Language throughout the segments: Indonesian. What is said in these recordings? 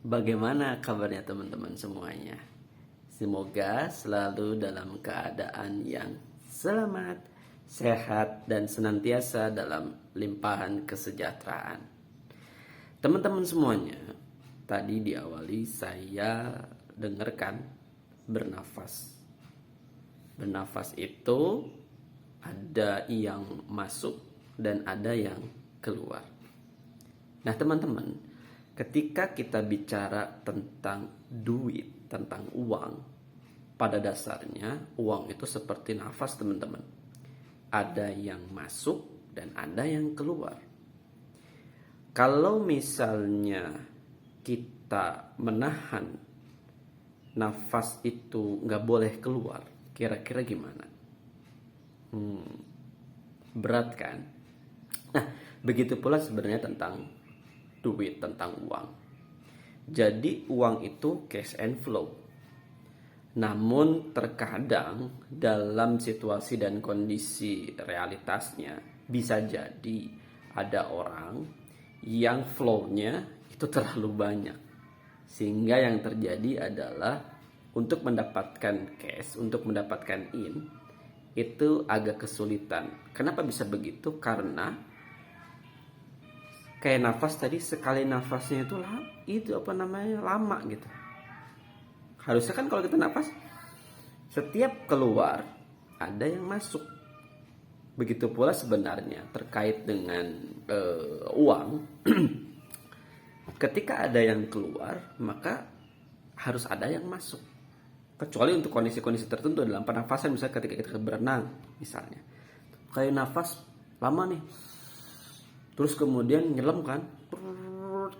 Bagaimana kabarnya teman-teman semuanya? Semoga selalu dalam keadaan yang selamat, sehat, dan senantiasa dalam limpahan kesejahteraan. Teman-teman semuanya, tadi diawali saya dengarkan bernafas. Bernafas itu ada yang masuk dan ada yang keluar. Nah teman-teman, ketika kita bicara tentang duit, tentang uang, pada dasarnya uang itu seperti nafas teman-teman. Ada yang masuk dan ada yang keluar. Kalau misalnya kita menahan nafas itu nggak boleh keluar, kira-kira gimana? Berat kan? Nah, begitu pula sebenarnya tentang duit, tentang uang. Jadi uang itu cash and flow. Namun terkadang dalam situasi dan kondisi realitasnya bisa jadi ada orang yang flow-nya itu terlalu banyak. Sehingga yang terjadi adalah untuk mendapatkan cash, untuk mendapatkan itu agak kesulitan. Kenapa bisa begitu? Karena kayak nafas tadi, sekali nafasnya itu lama gitu. Harusnya kan kalau kita nafas setiap keluar ada yang masuk. Begitu pula sebenarnya terkait dengan uang. Ketika ada yang keluar maka harus ada yang masuk. Kecuali untuk kondisi-kondisi tertentu dalam pernafasan, misalnya ketika kita berenang misalnya. Kayak nafas lama nih, terus kemudian nyelam kan,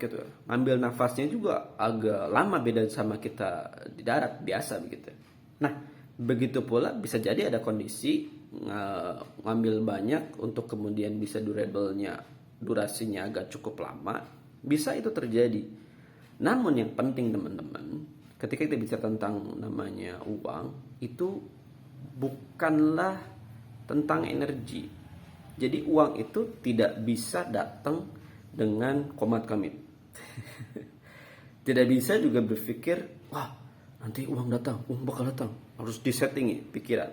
gitu. Ambil nafasnya juga agak lama, beda sama kita di darat biasa begitu. Nah, begitu pula bisa jadi ada kondisi ngambil banyak untuk kemudian bisa durasinya agak cukup lama, bisa itu terjadi. Namun yang penting teman-teman, ketika kita bicara tentang namanya uang, itu bukanlah tentang energi. Jadi uang itu tidak bisa datang dengan komat-kamit. Tidak bisa juga berpikir, wah nanti uang datang, uang bakal datang. Harus disetting pikiran.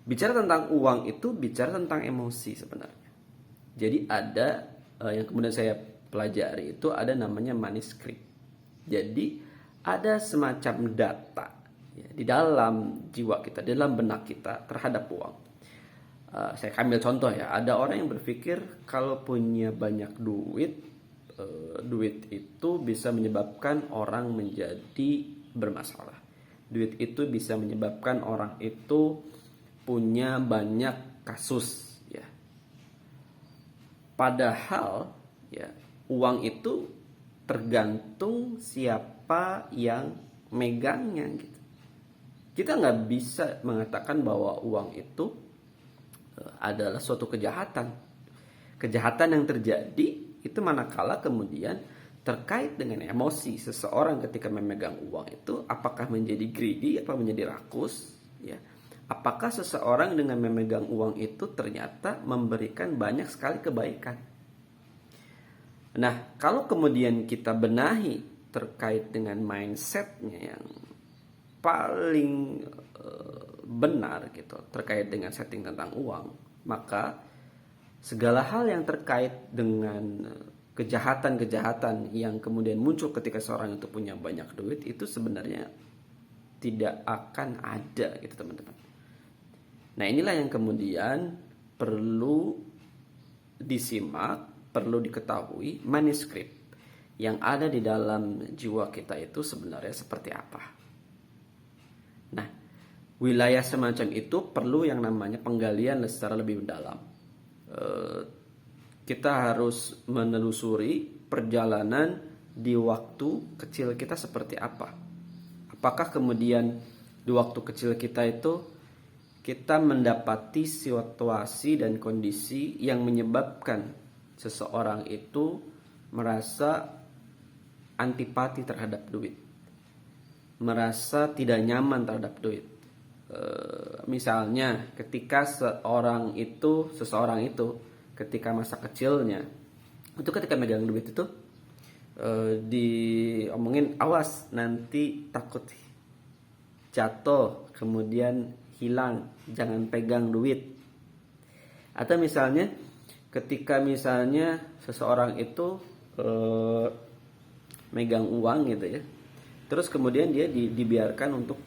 Bicara tentang uang itu bicara tentang emosi sebenarnya. Jadi ada yang kemudian saya pelajari itu ada namanya money script. Jadi ada semacam data ya, di dalam jiwa kita, di dalam benak kita terhadap uang. Saya ambil contoh ya, ada orang yang berpikir kalau punya banyak duit, duit itu bisa menyebabkan orang menjadi bermasalah. Duit itu bisa menyebabkan orang itu punya banyak kasus ya. Padahal ya, uang itu tergantung siapa yang megangnya gitu. Kita nggak bisa mengatakan bahwa uang itu adalah suatu kejahatan. Kejahatan yang terjadi itu manakala kemudian terkait dengan emosi seseorang ketika memegang uang itu, apakah menjadi greedy, apa menjadi rakus, ya. Apakah seseorang dengan memegang uang itu ternyata memberikan banyak sekali kebaikan. Nah, kalau kemudian kita benahi terkait dengan mindsetnya yang paling benar gitu terkait dengan setting tentang uang, maka segala hal yang terkait dengan kejahatan-kejahatan yang kemudian muncul ketika seorang itu punya banyak duit itu sebenarnya tidak akan ada gitu teman-teman. Nah, inilah yang kemudian perlu disimak, perlu diketahui manuskrip yang ada di dalam jiwa kita itu sebenarnya seperti apa. Nah, wilayah semacam itu perlu yang namanya penggalian secara lebih mendalam. Kita harus menelusuri perjalanan di waktu kecil kita seperti apa. Apakah kemudian di waktu kecil kita itu kita mendapati situasi dan kondisi yang menyebabkan seseorang itu merasa antipati terhadap duit, merasa tidak nyaman terhadap duit. Misalnya ketika seseorang itu ketika masa kecilnya itu ketika megang duit itu diomongin awas nanti takut jatuh kemudian hilang, jangan pegang duit. Atau misalnya ketika misalnya seseorang itu megang uang gitu ya, terus kemudian dia dibiarkan untuk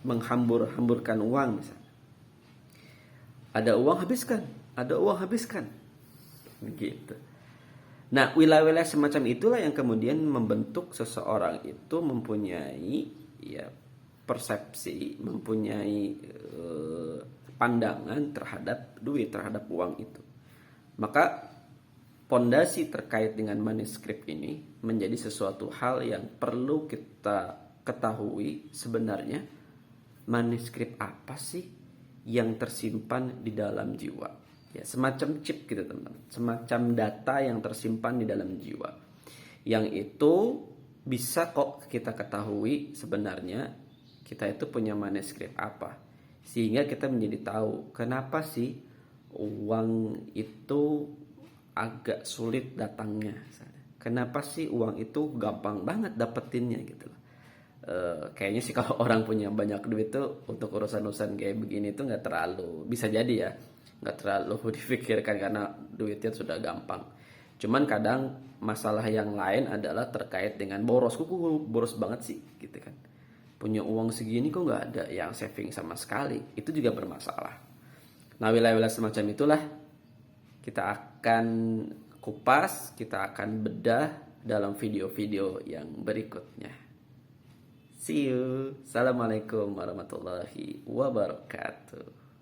menghambur-hamburkan uang misalnya. Ada uang habiskan, gitu. Nah, wilayah-wilayah semacam itulah yang kemudian membentuk seseorang itu mempunyai ya persepsi, mempunyai pandangan terhadap duit, terhadap uang itu. Maka pondasi terkait dengan manuskrip ini menjadi sesuatu hal yang perlu kita ketahui sebenarnya manuskrip apa sih yang tersimpan di dalam jiwa. Ya, semacam chip gitu teman-teman, semacam data yang tersimpan di dalam jiwa. Yang itu bisa kok kita ketahui sebenarnya kita itu punya manuskrip apa. Sehingga kita menjadi tahu kenapa sih uang itu agak sulit datangnya. Kenapa sih uang itu gampang banget dapetinnya gitu loh. Kayaknya sih kalau orang punya banyak duit tuh untuk urusan-urusan kayak begini tuh nggak terlalu, bisa jadi ya nggak terlalu dipikirkan karena duitnya sudah gampang. Cuman kadang masalah yang lain adalah terkait dengan boros. Kok boros banget sih gitu kan. Punya uang segini kok nggak ada yang saving sama sekali. Itu juga bermasalah. Nah, wilayah-wilayah semacam itulah kita akan kupas, kita akan bedah dalam video-video yang berikutnya. See you. Assalamualaikum warahmatullahi wabarakatuh.